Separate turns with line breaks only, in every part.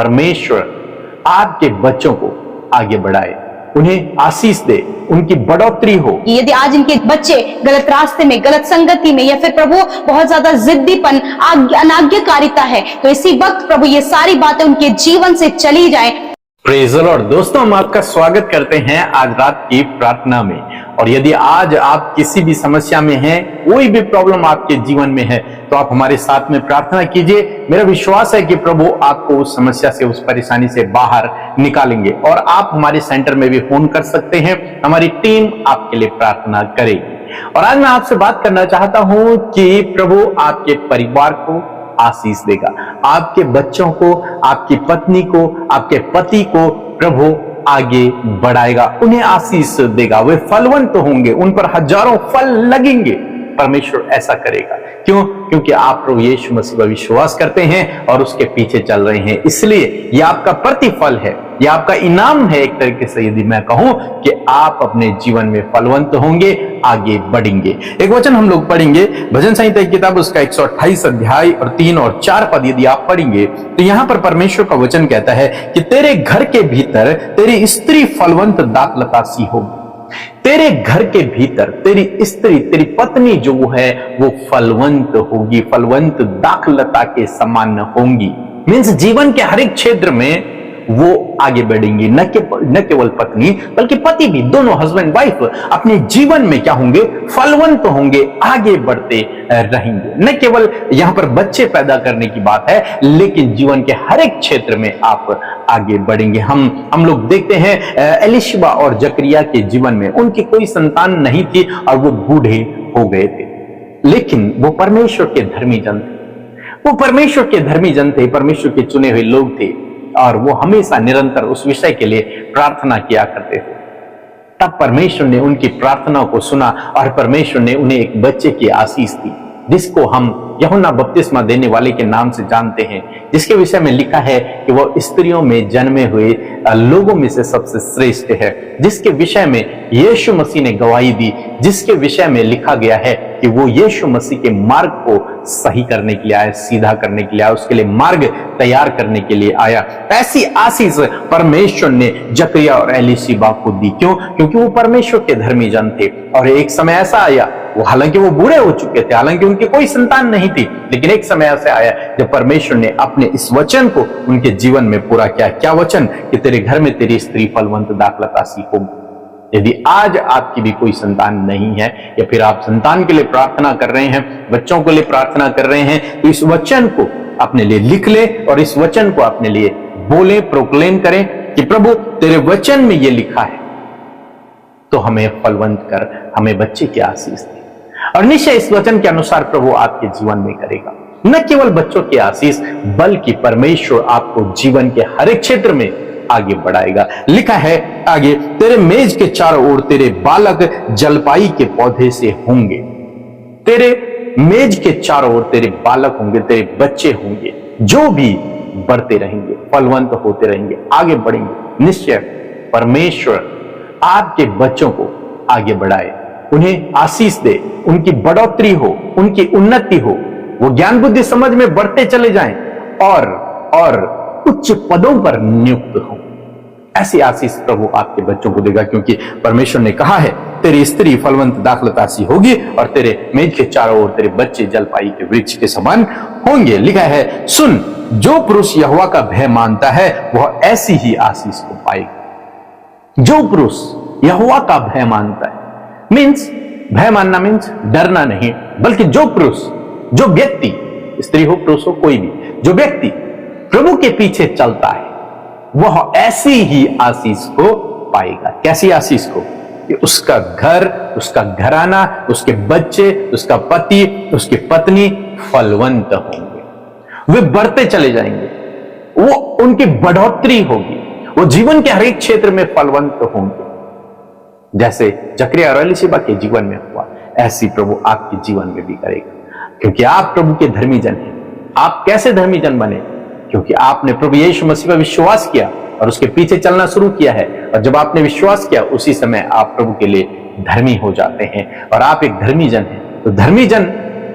परमेश्वर आपके बच्चों को आगे बढ़ाए, उन्हें आशीष दे, उनकी बढ़ोतरी हो।
यदि आज इनके बच्चे गलत रास्ते में, गलत संगति में, या फिर प्रभु बहुत ज्यादा जिद्दीपन, अनाज्ञाकारिता है, तो इसी वक्त प्रभु ये सारी बातें उनके जीवन से चली जाए।
Praise the Lord. दोस्तों, हम आपका स्वागत करते हैं आज रात की प्रार्थना में। और यदि आज आप किसी भी समस्या में हैं, कोई भी प्रॉब्लम आपके जीवन में है, तो आप हमारे साथ में प्रार्थना कीजिए। मेरा विश्वास है कि प्रभु आपको उस समस्या से, उस परेशानी से बाहर निकालेंगे। और आप हमारे सेंटर में भी फोन कर सकते हैं, हमारी टीम आपके लिए प्रार्थना करेगी। और आज मैं आपसे बात करना चाहता हूं कि प्रभु आपके परिवार को आशीष देगा, आपके बच्चों को, आपकी पत्नी को, आपके पति को प्रभु आगे बढ़ाएगा, उन्हें आशीष देगा। वे फलवंत होंगे, उन पर हजारों फल लगेंगे। परमेश्वर ऐसा करेगा। क्यों? क्योंकि आप प्रभु यीशु मसीह पर विश्वास करते हैं और उसके पीछे चल रहे हैं। इसलिए यह आपका प्रतिफल है, यह आपका इनाम है। एक तरीके से यदि मैं कहूं कि आप अपने जीवन में फलवंत होंगे, आगे बढ़ेंगे। एक वचन हम लोग पढ़ेंगे, भजन संहिता की किताब उसका 128 अध्याय और 3 और 4 पद यदि आप पढ़ेंगे तो यहां पर परमेश्वर का वचन कहता है कि तेरे घर के भीतर तेरी स्त्री फलवंत दाखलता सी होगी। तेरे घर के भीतर तेरी स्त्री, तेरी पत्नी जो है वो फलवंत होगी, फलवंत दाखलता के समान होंगी। मीन्स जीवन के हर एक क्षेत्र में वो आगे बढ़ेंगी। न केवल पत्नी बल्कि पति भी, दोनों हस्बैंड वाइफ अपने जीवन में क्या होंगे? फलवंत होंगे, आगे बढ़ते रहेंगे। न केवल यहां पर बच्चे पैदा करने की बात है, लेकिन जीवन के हर एक क्षेत्र में आप आगे बढ़ेंगे। हम लोग देखते हैं एलिशबा और जकरिया के जीवन में उनकी कोई संतान नहीं थी और वो बूढ़े हो गए थे, लेकिन वो परमेश्वर के धर्मी जन थे। वो परमेश्वर के धर्मी जन थे, परमेश्वर के चुने हुए लोग थे और वो हमेशा निरंतर उस विषय के लिए प्रार्थना किया करते थे। तब परमेश्वर ने उनकी प्रार्थना को सुना और परमेश्वर ने उन्हें एक बच्चे की आशीष दी, जिसको हम यूहन्ना बपतिस्मा देने वाले के नाम से जानते हैं, जिसके विषय में लिखा है कि वह स्त्रियों में जन्मे हुए लोगों में से सबसे श्रेष्ठ है, जिसके विषय में यीशु मसीह ने गवाही दी, जिसके विषय में लिखा गया है कि वो यीशु मसीह के मार्ग को सही करने के लिए आया, सीधा करने के लिए आया, उसके लिए मार्ग तैयार करने के लिए आया। ऐसी आशीष परमेश्वर ने जकरिया और एलीशिबा को दी। क्यों? क्योंकि वो परमेश्वर के धर्मी जन थे। और एक समय ऐसा आया, वो हालांकि वो बूढ़े हो चुके थे, हालांकि उनकी कोई संतान नहीं थी, लेकिन एक समय ऐसा आया जब परमेश्वर ने अपने इस वचन को उनके जीवन में पूरा किया। क्या वचन? कि तेरे घर में तेरी स्त्री फलवंत दाखलता सी होगी। यदि आज आपकी भी कोई संतान नहीं है, या फिर आप संतान के लिए प्रार्थना कर रहे हैं, बच्चों के लिए प्रार्थना कर रहे हैं, तो इस वचन को अपने लिए लिख ले और इस वचन को अपने लिए बोले, प्रोक्लेम करें कि प्रभु तेरे वचन में ये लिखा है, तो हमें फलवंत कर, हमें बच्चे की आशीष दे। और निश्चय इस वचन के अनुसार प्रभु आपके जीवन में करेगा। न केवल बच्चों की आशीष, बल्कि परमेश्वर आपको जीवन के हर एक क्षेत्र में आगे बढ़ाएगा। लिखा है आगे, तेरे मेज के चारों ओर तेरे बालक जलपाई के पौधे से होंगे। तेरे मेज के चारों ओर तेरे बालक होंगे, तेरे बच्चे होंगे, जो भी बढ़ते रहेंगे, फलवंत होते रहेंगे, आगे बढ़ेंगे। निश्चय परमेश्वर आपके बच्चों को आगे बढ़ाए, उन्हें आशीष दे, उनकी बढ़ोतरी हो, उनकी उन्नति हो, वो ज्ञान बुद्धि समझ में बढ़ते चले जाएं और उच्च पदों पर नियुक्त हो। ऐसी आशीष प्रभु आपके बच्चों को देगा, क्योंकि परमेश्वर ने कहा है तेरी स्त्री फलवंत दाखलता सी होगी और तेरे मेज के चारों ओर तेरे बच्चे जलपाई के वृक्ष के समान होंगे। लिखा है, सुन, जो पुरुष यहोवा का भय मानता है वह ऐसी ही आशीष को पाएगा। जो पुरुष यहोवा का भय मानता है, मीन्स भय मानना मीन्स डरना नहीं, बल्कि जो पुरुष, जो व्यक्ति, स्त्री हो पुरुष हो कोई भी, जो व्यक्ति प्रभु के पीछे चलता है वह ऐसी ही आशीष को पाएगा। कैसी आशीष को? कि उसका घर, उसका घराना, उसके बच्चे, उसका पति, उसकी पत्नी फलवंत होंगे, वे बढ़ते चले जाएंगे, वो उनकी बढ़ोतरी होगी, वो जीवन के हर एक क्षेत्र में फलवंत होंगे। जैसे जकरिया और एलीशिबा के जीवन में हुआ, ऐसी प्रभु आपके जीवन में भी करेगा, क्योंकि आप प्रभु के धर्मी जन हैं। आप कैसे धर्मी जन बने? क्योंकि आपने प्रभु यीशु मसीह पर विश्वास किया और उसके पीछे चलना शुरू किया है। और जब आपने विश्वास किया, उसी समय आप प्रभु के लिए धर्मी हो जाते हैं और आप एक धर्मी जन हैं। तो धर्मी जन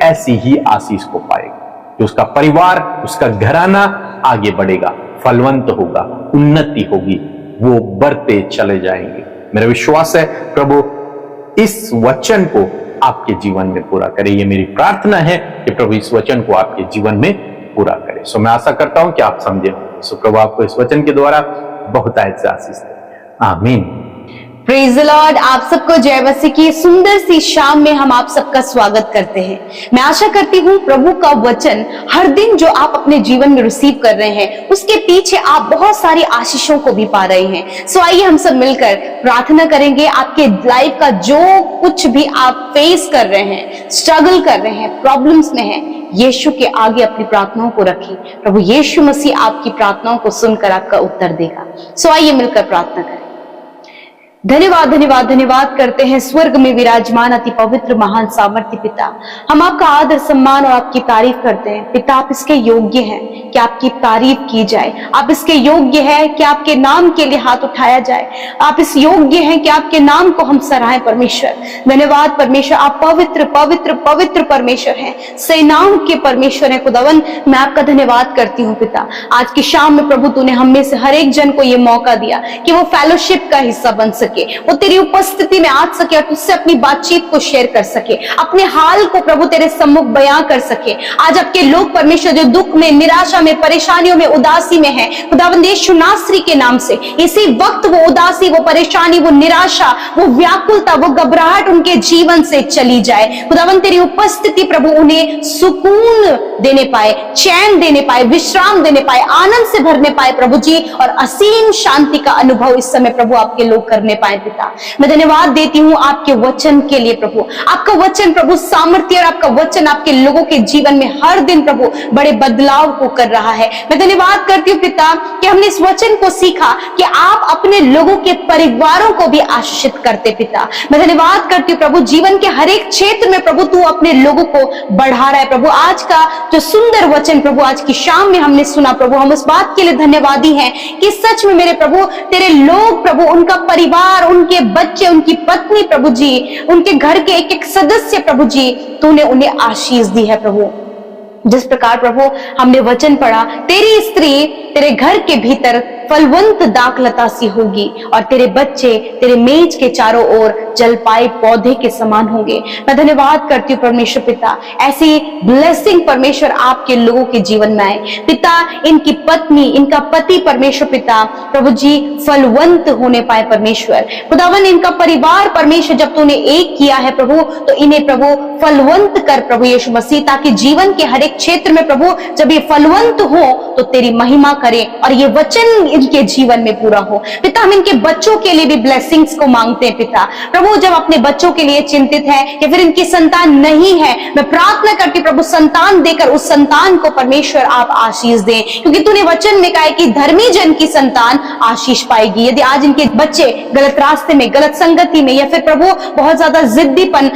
ऐसी ही आशीष को पाएगा कि उसका परिवार, उसका घराना आगे बढ़ेगा, फलवंत होगा, उन्नति होगी, वो बढ़ते चले जाएंगे। मेरा विश्वास है प्रभु इस वचन को आपके जीवन में पूरा करे। ये मेरी प्रार्थना है कि प्रभु इस वचन को आपके जीवन में पूरा करे। सो मैं आशा करता हूं कि आप समझे। सो प्रभु आपको इस वचन के द्वारा बहुत आशीष दे। आमीन।
Praise the Lord. आप सबको जय मसीह की सुंदर सी शाम में हम आप सबका स्वागत करते हैं। मैं आशा करती हूँ प्रभु का वचन हर दिन जो आप अपने जीवन में रिसीव कर रहे हैं उसके पीछे आप बहुत सारी आशीषों को भी पा रहे हैं। सो आइए हम सब मिलकर प्रार्थना करेंगे। आपके लाइफ का जो कुछ भी आप फेस कर रहे हैं, स्ट्रगल कर रहे हैं, प्रॉब्लम्स में है, यीशु के आगे अपनी प्रार्थनाओं को रखें। प्रभु यीशु मसीह आपकी प्रार्थनाओं को सुनकर आपका उत्तर देगा। सो आइए मिलकर प्रार्थना करें। धन्यवाद धन्यवाद धन्यवाद करते हैं स्वर्ग में विराजमान अति पवित्र महान सामर्थ्य पिता। हम आपका आदर सम्मान और आपकी तारीफ करते हैं पिता। आप इसके योग्य हैं कि आपकी तारीफ की जाए। आप इसके योग्य हैं कि आपके नाम के लिए हाथ उठाया जाए। आप इस योग्य हैं कि आपके नाम को हम सराहें परमेश्वर। धन्यवाद परमेश्वर। आप पवित्र पवित्र पवित्र परमेश्वर हैं, सेनाओं के परमेश्वर हैं खुदावन। मैं आपका धन्यवाद करती हूँ पिता। आज की शाम में प्रभु तूने हम में से हर एक जन को ये मौका दिया कि वो फेलोशिप का हिस्सा बन सके, वो तेरी उपस्थिति में आ सके और तुझसे अपनी बातचीत को शेयर कर सके, अपने हाल को प्रभु तेरे सम्मुख बयां कर सके। आज आपके लोग परमेश्वर जो दुख में, निराशा में, परेशानियों में, उदासी में है, खुदावंद यीशु नासरी के नाम से इसी वक्त वो उदासी, वो परेशानी, वो निराशा, वो व्याकुलता, वो घबराहट उनके जीवन से चली जाए। खुदावंद तेरी उपस्थिति प्रभु उन्हें सुकून देने पाए, चैन देने पाए, विश्राम देने पाए, आनंद से भरने पाए प्रभु जी, और असीम शांति का अनुभव इस समय प्रभु आपके लोग करने पाए पिता। मैं धन्यवाद देती हूँ आपके वचन के लिए प्रभु। आपका वचन प्रभु सामर्थ्य और आपका वचन आपके लोगों के जीवन में हर दिन प्रभु बड़े बदलाव को कर रहा है। मैं धन्यवाद करती हूँ पिता कि हमने इस वचन को सीखा कि आप अपने लोगों के परिवारों को भी आशीषित करते पिता। मैं धन्यवाद करती हूँ प्रभु जीवन के हर एक क्षेत्र में प्रभु तू अपने लोगों को बढ़ा रहा है प्रभु। आज का जो सुंदर वचन प्रभु आज की शाम में हमने सुना प्रभु, हम उस बात के लिए धन्यवादी हैं कि सच में मेरे प्रभु तेरे लोग प्रभु, उनका परिवार, उनके बच्चे, उनकी पत्नी प्रभु जी, उनके घर के एक एक सदस्य प्रभु जी, तूने उन्हें आशीष दी है प्रभु। जिस प्रकार प्रभु हमने वचन पढ़ा, तेरी स्त्री तेरे घर के भीतर फलवंत दाखलता सी होगी और तेरे बच्चे तेरे मेज के चारों ओर जलपाई पौधे के समान होंगे। मैं धन्यवाद करती हूँ परमेश्वर पिता, ऐसी ब्लेसिंग परमेश्वर आपके लोगों के जीवन में आए पिता। इनकी पत्नी, इनका पति परमेश्वर पिता प्रभु जी फलवंत होने पाए परमेश्वर। खुदावन इनका परिवार परमेश्वर जब तूने एक किया है प्रभु, तो इन्हें प्रभु फलवंत कर प्रभु यीशु मसीह, ताकि जीवन के हर एक क्षेत्र में प्रभु जब ये फलवंत हो तो तेरी महिमा करें और ये वचन इनके जीवन में पूरा हो पिता। हम इनके बच्चों के लिए भी ब्लेसिंग्स को मांगते हैं पिता। प्रभु जब अपने बच्चों के लिए चिंतित है कि फिर इनकी संतान नहीं है, मैं प्रार्थना करती प्रभु संतान देकर उस संतान को परमेश्वर आप आशीष दें, क्योंकि तूने वचन में कहा है कि धर्मी जन की संतान आशीष पाएगी। यदि आज इनके बच्चे गलत रास्ते में, गलत संगति में, या फिर प्रभु बहुत ज्यादा जिद्दीपन,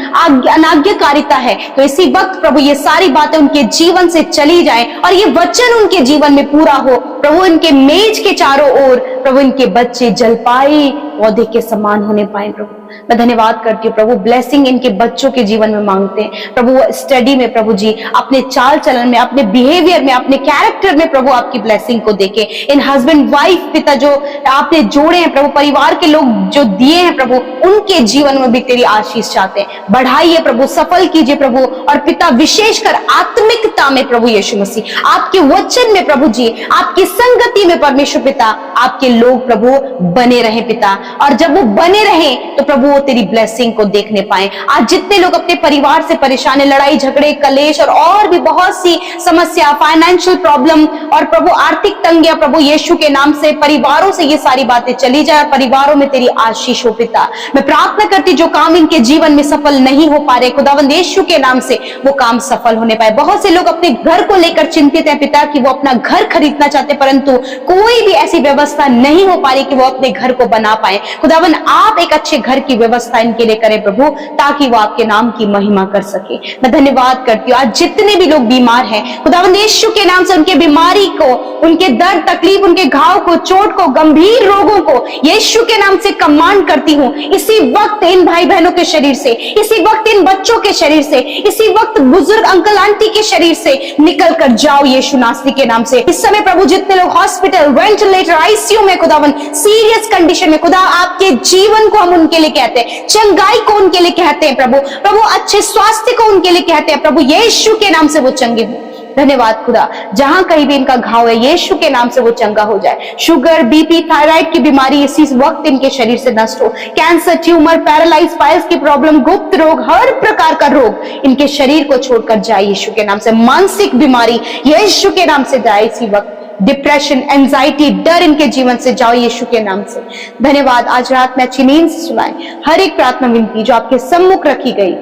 अनाज्ञाकारिता है, तो इसी वक्त प्रभु ये सारी बातें उनके जीवन से चली जाए और ये वचन उनके जीवन में पूरा हो प्रभु। इनके मेज के चारों ओर प्रभु इनके बच्चे जलपाई पौधे के समान होने पाए प्रभु। मैं धन्यवाद करती हूँ प्रभु, ब्लेसिंग इनके बच्चों के जीवन में मांगते हैं प्रभु। स्टडी में प्रभु जी, अपने चाल चलन में, अपने बिहेवियर में, अपने कैरेक्टर में प्रभु आपकी ब्लेसिंग को देके इन हस्बैंड वाइफ पिता जो आपने जोड़े हैं प्रभु, परिवार के लोग जो दिए हैं प्रभु, उनके जीवन में भी तेरी आशीष चाहते हैं। बढ़ाइए प्रभु, सफल कीजिए प्रभु, और पिता विशेषकर आत्मिकता में प्रभु यीशु मसीह, आपके वचन में प्रभु जी, आपकी संगति में परमेश्वर पिता आपके लोग प्रभु बने रहे पिता। और जब वो बने रहे तो प्रभु वो तेरी ब्लेसिंग को देखने पाए। आज जितने लोग अपने परिवार से परेशान है, लड़ाई झगड़े कलेश और भी बहुत सी समस्या, फाइनेंशियल प्रॉब्लम और प्रभु आर्थिक तंगियां, प्रभु यीशु के नाम से परिवारों से ये सारी बातें चली जाए, परिवारों में तेरी आशीष हो पिता। मैं प्रार्थना करती जो काम इनके जीवन में सफल नहीं हो पा रहे, खुदावंद यीशु के नाम से वो काम सफल होने पाए। बहुत से लोग अपने घर को लेकर चिंतित हैं पिता कि वो अपना घर खरीदना चाहते, परंतु कोई भी ऐसी व्यवस्था नहीं हो पा रही कि वो अपने घर को बना पाए। खुदावन आप एक अच्छे घर की व्यवस्था इनके लिए करें प्रभु, ताकि वो आपके नाम की महिमा कर सके। मैं धन्यवाद करती हूँ आज जितने भी लोग बीमार हैं खुदावन यीशु के नाम से उनके बीमारी को, उनके दर्द तकलीफ, उनके घाव को, चोट को, गंभीर रोगों को यीशु के नाम से कमांड करती हूँ। इसी वक्त इन भाई बहनों के शरीर से, इसी वक्त इन बच्चों के शरीर से, इसी वक्त बुजुर्ग अंकल आंटी के शरीर से निकल कर जाओ यीशु नासरी के नाम से। इस समय प्रभु जितने लोग हॉस्पिटल, वेंटिलेटर, आईसीयू में खुदावन सीरियस कंडीशन में, खुदा आपके जीवन को हम उनके लिए कहते हैं, चंगाई को उनके लिए कहते हैं प्रभु, प्रभु अच्छे स्वास्थ्य को उनके लिए कहते हैं प्रभु, यीशु के नाम से वो चंगे हो। धन्यवाद खुदा, जहां कहीं भी इनका घाव है यीशु के नाम से वो चंगा हो जाए। शुगर, बीपी, थायराइड की बीमारी इसी वक्त इनके शरीर से नष्ट हो। कैंसर, ट्यूमर, पैरालाइज, पाइल्स की प्रॉब्लम, गुप्त रोग, हर प्रकार का रोग इनके शरीर को छोड़कर जाए यीशु के नाम से। मानसिक बीमारी यीशु के नाम से जाए इसी वक्त। डिप्रेशन, एंजाइटी, डर इनके जीवन से जाओ यीशु के नाम से। धन्यवाद, आज रात में अच्छी नींद से सुनाए हर एक प्रार्थना विनती जो आपके सम्मुख रखी गई।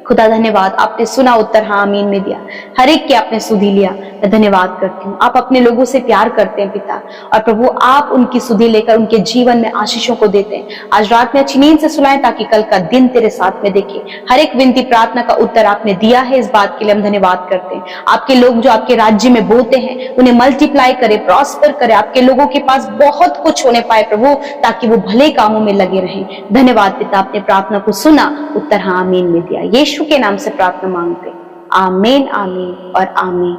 खुदा धन्यवाद, आपने सुना, उत्तर हाँ आमीन में दिया, हर एक के आपने सुधी लिया। मैं धन्यवाद करती हूँ, आप अपने लोगों से प्यार करते हैं पिता, और प्रभु आप उनकी सुधी लेकर उनके जीवन में आशीषों को देते हैं। आज रात में अच्छी नींद से सुलाएं ताकि कल का दिन तेरे साथ में देखे। हर एक विनती प्रार्थना का उत्तर आपने दिया है, इस बात के लिए हम धन्यवाद करते हैं। आपके लोग जो आपके राज्य में बोते हैं उन्हें मल्टीप्लाई करे, प्रॉस्पर करे, आपके लोगों के पास बहुत कुछ होने पाए प्रभु, ताकि वो भले कामों में लगे रहें। धन्यवाद पिता, आपने प्रार्थना को सुना, उत्तर हाँ आमीन में दिया। यीशु के नाम से प्रार्थना मांगते, आमीन आमीन और आमीन।